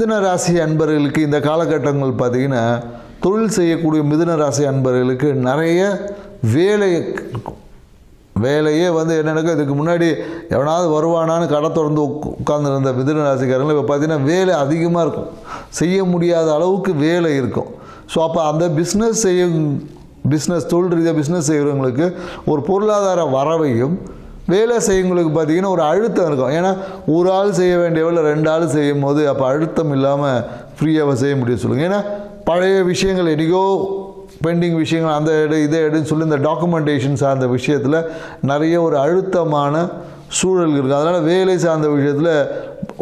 மிதுன ராசி அன்பர்களுக்கு இந்த காலகட்டங்கள் பார்த்திங்கன்னா தொழில் செய்யக்கூடிய மிதுன ராசி அன்பர்களுக்கு நிறைய வேலை இருக்கும். வேலையே என்னென்னாக்கா இதுக்கு முன்னாடி எவனாவது வருவானான்னு கடை திறந்து உட்கார்ந்துருந்த மிதுன ராசிக்காரங்கள் இப்போ பார்த்திங்கன்னா வேலை அதிகமாக இருக்கும். செய்ய முடியாத அளவுக்கு வேலை இருக்கும். ஸோ அப்போ அந்த பிஸ்னஸ் தொழில் ரீதியாக பிஸ்னஸ் செய்கிறவங்களுக்கு ஒரு பொருளாதார வரவையும், வேலை செய்யவங்களுக்கு பார்த்திங்கன்னா ஒரு அழுத்தம் இருக்கும். ஏன்னா ஒரு ஆள் செய்ய வேண்டிய வேலை 2 ஆள் செய்யும் போது அப்போ அழுத்தம் இல்லாமல் ஃப்ரீயாக செய்ய முடியும் சொல்லுங்கள். ஏன்னா பழைய விஷயங்கள் என்றைக்கோ பெண்டிங் விஷயங்கள் அந்த இதை எடுன்னு சொல்லி இந்த டாக்குமெண்டேஷன் சார்ந்த விஷயத்தில் நிறைய ஒரு அழுத்தமான சூழல் இருக்குது. அதனால் வேலை சார்ந்த விஷயத்தில்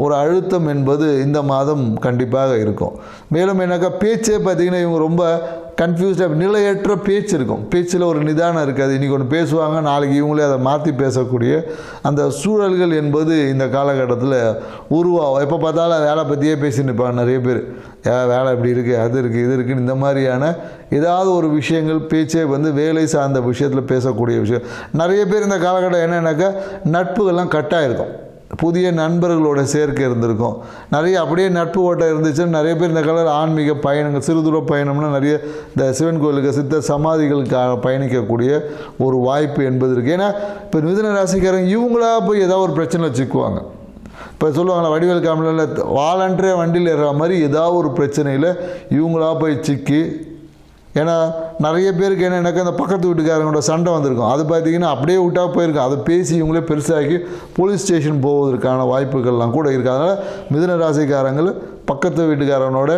ஒரு அழுத்தம் என்பது இந்த மாதம் கண்டிப்பாக இருக்கும். மேலும் என்னக்கா பேச்சே பார்த்திங்கன்னா இவங்க ரொம்ப கன்ஃபியூஸ்டாக நிலையற்ற பேச்சு இருக்கும். பேச்சில் ஒரு நிதானம் இருக்காது. இன்றைக்கி ஒன்று பேசுவாங்க, நாளைக்கு இவங்களே அதை மாற்றி பேசக்கூடிய அந்த சூழல்கள் என்பது இந்த காலகட்டத்தில் உருவாகும். எப்போ பார்த்தாலும் வேலை பற்றியே பேசின்னு இருப்பாங்க நிறைய பேர். வேலை இப்படி இருக்குது, அது இருக்குது, இது இருக்குன்னு இந்த மாதிரியான ஏதாவது ஒரு விஷயங்கள் பேச்சே வேலை சார்ந்த விஷயத்தில் பேசக்கூடிய விஷயம். நிறைய பேர் இந்த காலகட்டம் என்னென்னாக்கா நட்புகள்லாம் கட்டாயிருக்கும். புதிய நண்பர்களோட சேர்க்கை இருந்திருக்கும். நிறைய அப்படியே நட்பு ஓட்டம் இருந்துச்சுன்னு நிறைய பேர் இந்த காலத்தில் ஆன்மீக பயணங்கள், சிறுதூர பயணம்னா நிறைய இந்த சிவன் கோயிலுக்கு சித்த சமாதிகளுக்காக பயணிக்கக்கூடிய ஒரு வாய்ப்பு என்பது இருக்குது. ஏன்னா இப்போ மிதுன ராசிக்காரங்க இவங்களா போய் ஏதாவது ஒரு பிரச்சனை சிக்குவாங்க. இப்போ சொல்லுவாங்களா வடிவேல் காமெடியில் வாலண்டரே வண்டியில் ஏறுற மாதிரி ஏதாவது ஒரு பிரச்சனையில் இவங்களா போய் சிக்கி. ஏன்னா நிறைய பேருக்கு என்னென்னாக்கா அந்த பக்கத்து வீட்டுக்காரங்களோட சண்டை வந்திருக்கும். அது பார்த்திங்கன்னா அப்படியே விட்டா போயிருக்கும். அதை பேசி இவங்களே பெருசாக்கி போலீஸ் ஸ்டேஷன் போவதற்கான வாய்ப்புகள்லாம் கூட இருக்குது. அதனால் மிதுன ராசிக்காரங்கள் பக்கத்து வீட்டுக்காரனோட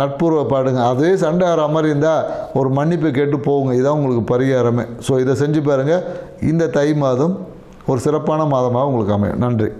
நட்புறவை பாடுங்க. அதே சண்டை ஆகிற மாதிரி இருந்தால் ஒரு மன்னிப்பு கேட்டு போகுங்க. இதுதான் உங்களுக்கு பரிகாரமே. ஸோ இதை செஞ்சு பாருங்கள். இந்த தை மாதம் ஒரு சிறப்பான மாதமாக உங்களுக்கு அமையும். நன்றி.